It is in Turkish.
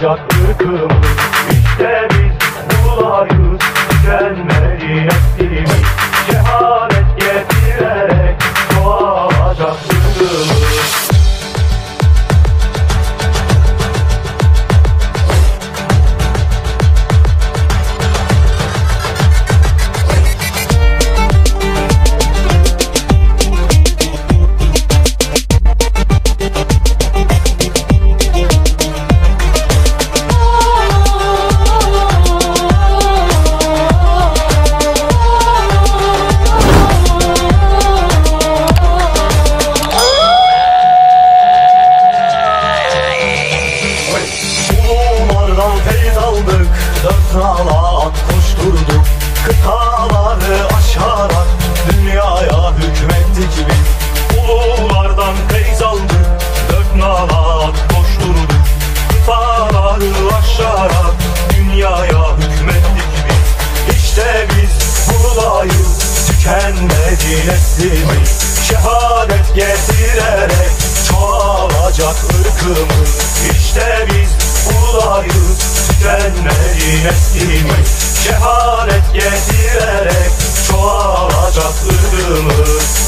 çoğalacak ırkımız. İşte biz buradayız, tükenmeli neslimiz. Cehalet getirerek çoğalacak ırkımız. Dört nala koşturduk, kıtaları aşarak dünyaya hükmettik biz. Ululardan feyz aldık, dört nala koşturduk, kıtaları aşarak dünyaya hükmettik biz. İşte biz buradayız, tükenmedi neslimiz. Şehadet getirerek çoğalacak ırkımız. İşte biz buradayız, tükenmedi neslimiz. Şehadet getirerek çoğalacak ırkımız.